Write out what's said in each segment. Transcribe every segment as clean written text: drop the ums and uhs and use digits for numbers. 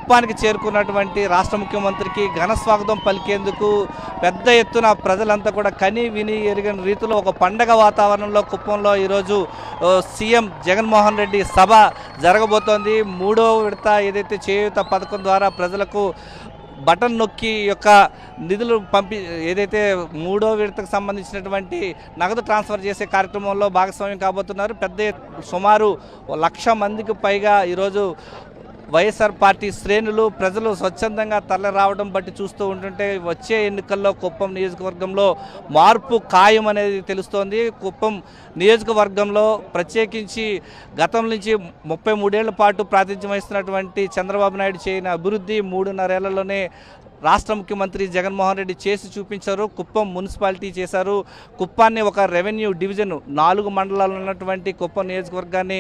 కుప్పానికి చేరుకున్నటువంటి రాష్ట్ర ముఖ్యమంత్రికి ఘన స్వాగతం పలికేందుకు పెద్ద ఎత్తున ప్రజలంతా కూడా కని విని ఎరిగిన రీతిలో ఒక పండగ వాతావరణంలో కుప్పంలో ఈరోజు సీఎం జగన్మోహన్ రెడ్డి సభ జరగబోతోంది. 3వ విడత ఏదైతే చేయూత పథకం ద్వారా ప్రజలకు బటన్ నొక్కి యొక్క నిధులు ఏదైతే 3వ విడతకు సంబంధించినటువంటి నగదు ట్రాన్స్ఫర్ చేసే కార్యక్రమంలో భాగస్వామ్యం కాబోతున్నారు. సుమారు 1,00,000 మందికి పైగా ఈరోజు వైఎస్ఆర్ పార్టీ శ్రేణులు ప్రజలు స్వచ్ఛందంగా తరలి రావడం బట్టి చూస్తూ ఉంటుంటే వచ్చే ఎన్నికల్లో కుప్పం నియోజకవర్గంలో మార్పు ఖాయం అనేది తెలుస్తోంది. కుప్పం నియోజకవర్గంలో ప్రత్యేకించి గతం నుంచి 33 ఏళ్ల పాటు ప్రాతినిధ్యం వహిస్తున్నటువంటి చంద్రబాబు నాయుడు చేయని అభివృద్ధి 3.5 ఏళ్లలోనే రాష్ట్ర ముఖ్యమంత్రి జగన్మోహన్ రెడ్డి చేసి చూపించారు. కుప్పం మున్సిపాలిటీ చేశారు. కుప్పాన్ని ఒక రెవెన్యూ డివిజన్ 4 మండలాలు ఉన్నటువంటి కుప్పం నియోజకవర్గాన్ని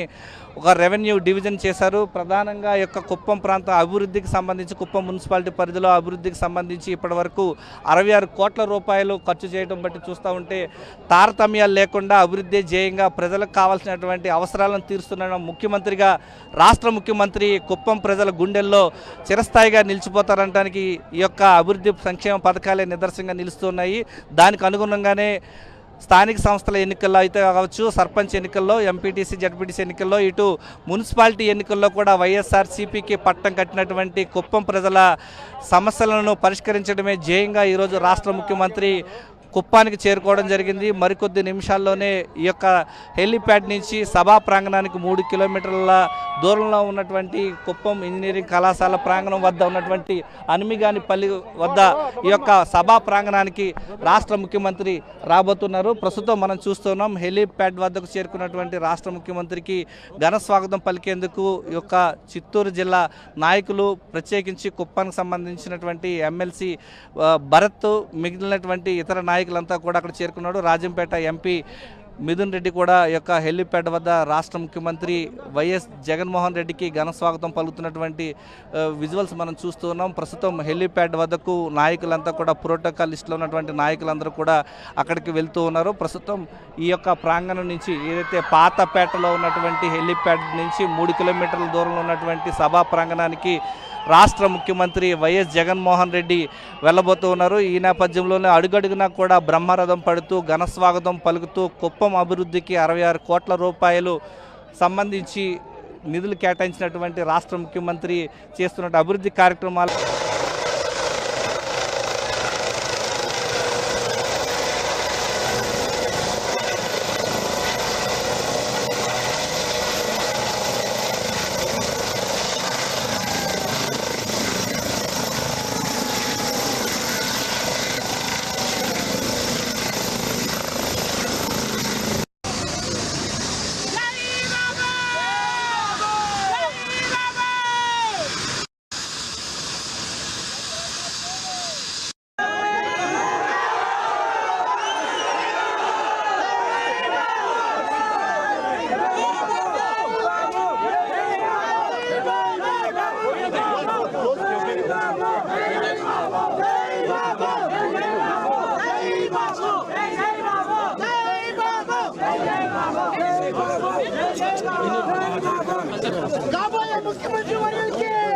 ఒక రెవెన్యూ డివిజన్ చేశారు. ప్రధానంగా యొక్క కుప్పం ప్రాంత అభివృద్ధికి సంబంధించి కుప్పం మున్సిపాలిటీ పరిధిలో అభివృద్ధికి సంబంధించి ఇప్పటి వరకు 66 కోట్ల రూపాయలు ఖర్చు చేయడం బట్టి చూస్తూ ఉంటే తారతమ్యాలు లేకుండా అభివృద్ధి ధ్యేయంగా ప్రజలకు కావాల్సినటువంటి అవసరాలను తీరుస్తున్న ముఖ్యమంత్రిగా రాష్ట్ర ముఖ్యమంత్రి కుప్పం ప్రజల గుండెల్లో చిరస్థాయిగా నిలిచిపోతారనడానికి ఈ యొక్క అభివృద్ధి సంక్షేమ పథకాలే నిదర్శనంగా నిలుస్తున్నాయి. దానికి అనుగుణంగానే స్థానిక సంస్థల ఎన్నికల్లో అయితే కావచ్చు, సర్పంచ్ ఎన్నికల్లో, ఎంపీటీసీ జడ్పీటీసీ ఎన్నికల్లో, ఇటు మున్సిపాలిటీ ఎన్నికల్లో కూడా వైఎస్ఆర్సీపీకి పట్టం కట్టినటువంటి కుప్పం ప్రజల సమస్యలను పరిష్కరించడమే ధ్యేయంగా ఈరోజు రాష్ట్ర ముఖ్యమంత్రి కుప్పానికి చేరుకోవడం జరిగింది. మరికొద్ది నిమిషాల్లోనే ఈ యొక్క హెలిప్యాడ్ నుంచి సభా ప్రాంగణానికి 3 కిలోమీటర్ల దూరంలో ఉన్నటువంటి కుప్పం ఇంజనీరింగ్ కళాశాల ప్రాంగణం వద్ద ఉన్నటువంటి అనిమిగానిపల్లి వద్ద ఈ యొక్క సభా ప్రాంగణానికి రాష్ట్ర ముఖ్యమంత్రి రాబోతున్నారు. ప్రస్తుతం మనం చూస్తున్నాం హెలిప్యాడ్ వద్దకు చేరుకున్నటువంటి రాష్ట్ర ముఖ్యమంత్రికి ఘన స్వాగతం పలికేందుకు ఈ యొక్క చిత్తూరు జిల్లా నాయకులు, ప్రత్యేకించి కుప్పానికి సంబంధించినటువంటి ఎమ్మెల్సీ భరత్, మిగిలినటువంటి ఇతర నాయకులంతా కూడా అక్కడ చేరుకున్నాడు. రాజంపేట ఎంపీ మిథున్ రెడ్డి కూడా ఈ యొక్క హెలిప్యాడ్ వద్ద రాష్ట్ర ముఖ్యమంత్రి వైఎస్ జగన్మోహన్ రెడ్డికి ఘన స్వాగతం పలుకుతున్నటువంటి విజువల్స్ మనం చూస్తూ ఉన్నాం. ప్రస్తుతం హెలిప్యాడ్ వద్దకు నాయకులంతా కూడా ప్రోటోకాల్ లిస్టులో ఉన్నటువంటి నాయకులందరూ కూడా అక్కడికి వెళ్తూ ఉన్నారు. ప్రస్తుతం ఈ యొక్క ప్రాంగణం నుంచి ఏదైతే పాతపేటలో ఉన్నటువంటి హెలిప్యాడ్ నుంచి 3 కిలోమీటర్ల దూరంలో ఉన్నటువంటి సభా ప్రాంగణానికి రాష్ట్ర ముఖ్యమంత్రి వైఎస్ జగన్మోహన్ రెడ్డి వెళ్ళబోతూ ఉన్నారు. ఈ నేపథ్యంలోనే అడుగడుగునా కూడా బ్రహ్మరథం పడుతూ ఘన స్వాగతం పలుకుతూ కుప్పం అభివృద్ధికి 66 కోట్ల రూపాయలు సంబంధించి నిధులు కేటాయించినటువంటి రాష్ట్ర ముఖ్యమంత్రి చేస్తున్న అభివృద్ధి కార్యక్రమాలు मुख्यमंत्री